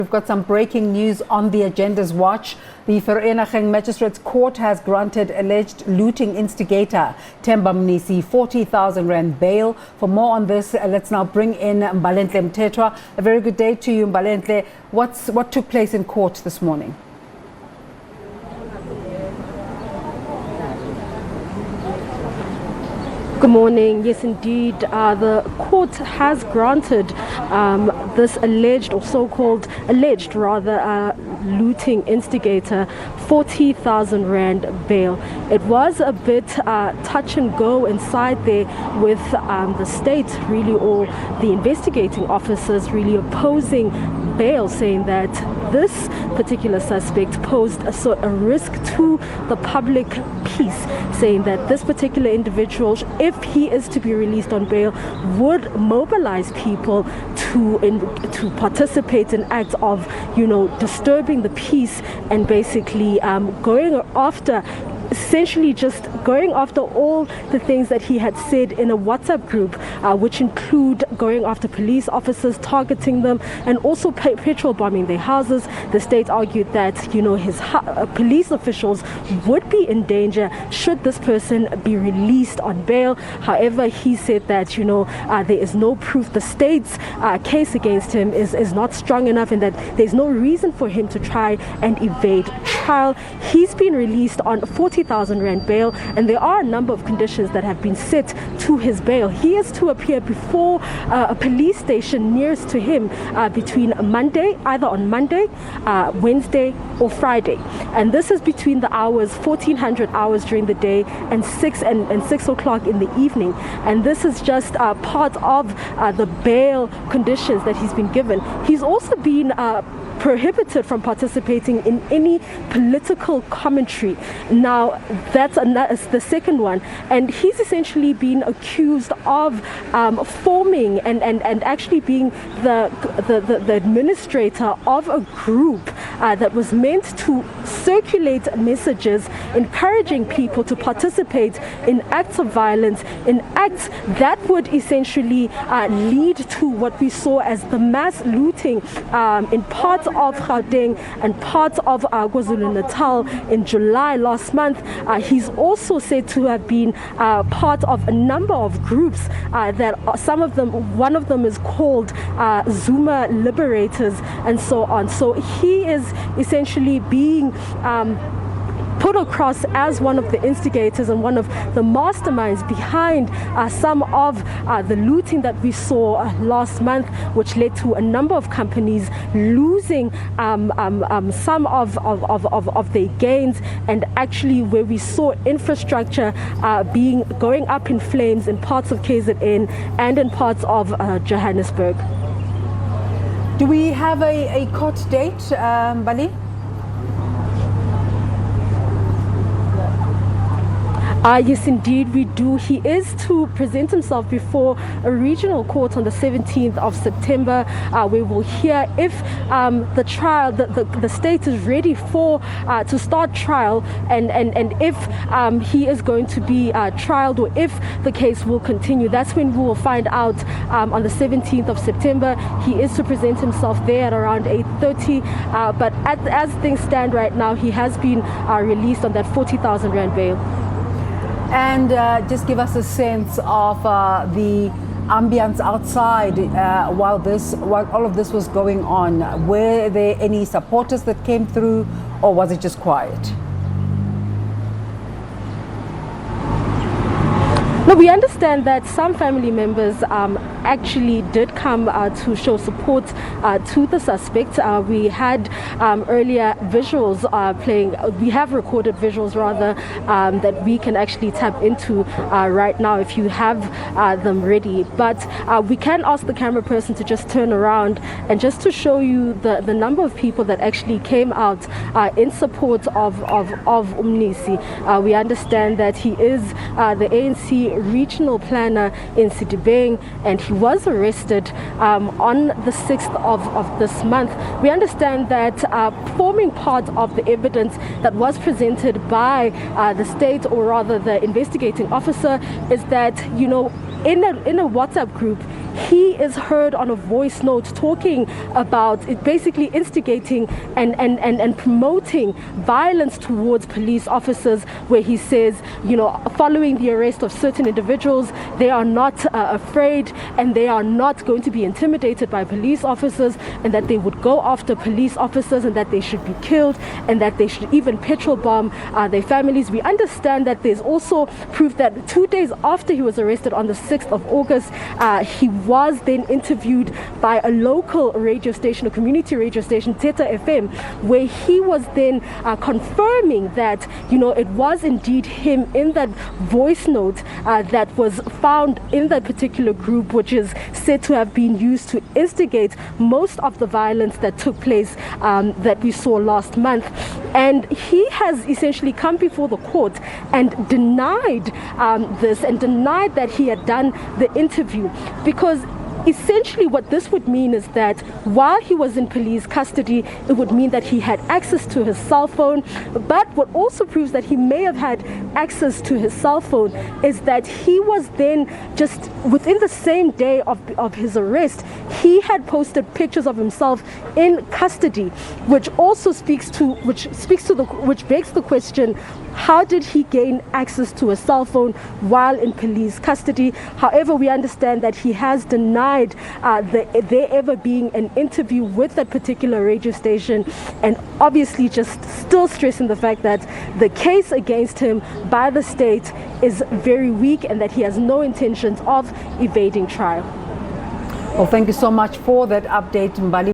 We've got some breaking news on the agenda's watch. The Vereeniging Magistrate's Court has granted alleged looting instigator Themba Mnisi 40,000 rand bail. For more on this, let's now bring in Mbalenhle Mthethwa. A very good day to you, Mbalenhle. What took place in court this morning? Good morning. Yes, indeed. The court has granted this alleged or so-called alleged looting instigator 40,000 rand bail. It was a bit touch and go inside there with the state really, or the investigating officers really opposing bail, saying that this particular suspect posed a risk to the public peace, saying that this particular individual, if he is to be released on bail, would mobilize people to participate in acts of, disturbing the peace and basically essentially just going after all the things that he had said in a WhatsApp group, which include going after police officers, targeting them, and also petrol bombing their houses. The state argued that, his police officials would be in danger should this person be released on bail. However, he said that, there is no proof. The state's case against him is not strong enough, and that there's no reason for him to try and evade trial. He's been released on 40,000 rand bail, and there are a number of conditions that have been set to his bail. He is to appear before a police station nearest to him between either on Monday, Wednesday or Friday, and this is between the hours 1400 hours during the day and 6 o'clock in the evening. And this is just part of the bail conditions that he's been given. He's also been prohibited from participating in any political commentary. Now, that's the second one, and he's essentially been accused of forming and actually being the administrator of a group that was meant to circulate messages encouraging people to participate in acts of violence, in acts that would essentially lead to what we saw as the mass looting in parts of Gauteng and parts of KwaZulu-Natal in July last month. He's also said to have been part of a number of groups that one of them is called Zuma Liberators and so on. So he is essentially being put across as one of the instigators and one of the masterminds behind some of the looting that we saw last month, which led to a number of companies losing some of their gains, and actually where we saw infrastructure going up in flames in parts of KZN and in parts of Johannesburg. Do we have a court date, Bali? Yes, indeed, we do. He is to present himself before a regional court on the 17th of September. We will hear if the trial, the state is ready to start trial, and if he is going to be trialed, or if the case will continue. That's when we will find out on the 17th of September. He is to present himself there at around 8:30. But as things stand right now, he has been released on that 40,000 rand bail. And just give us a sense of the ambience outside while all of this was going on. Were there any supporters that came through, or was it just quiet? No, we understand that some family members actually did come to show support to the suspect. We had earlier visuals playing. We have recorded visuals rather that we can actually tap into right now if you have them ready. But we can ask the camera person to just turn around and just to show you the number of people that actually came out in support of Mnisi. We understand that he is the ANC regional planner in Sidibeng, and he was arrested on the 6th of this month. We understand that forming part of the evidence that was presented by the state, or rather the investigating officer, is that, in a WhatsApp group, he is heard on a voice note talking about it, basically instigating and promoting violence towards police officers, where he says, you know, following the arrest of certain individuals, they are not afraid and they are not going to be intimidated by police officers, and that they would go after police officers and that they should be killed and that they should even petrol bomb their families. We understand that there's also proof that 2 days after he was arrested on the 6th of August, he was then interviewed by a local radio station, a community radio station, Theta FM, where he was then confirming that, you know, it was indeed him in that voice note that was found in that particular group, which is said to have been used to instigate most of the violence that took place that we saw last month. And he has essentially come before the court and denied this, and denied that he had done the interview, because essentially what this would mean is that while he was in police custody, it would mean that he had access to his cell phone. But what also proves that he may have had access to his cell phone is that he was then, just within the same day of his arrest, he had posted pictures of himself in custody, which also which begs the question, how did he gain access to a cell phone while in police custody? However, we understand that he has denied there ever being an interview with that particular radio station, and obviously just still stressing the fact that the case against him by the state is very weak and that he has no intentions of evading trial. Well, thank you so much for that update, Mbalenhle.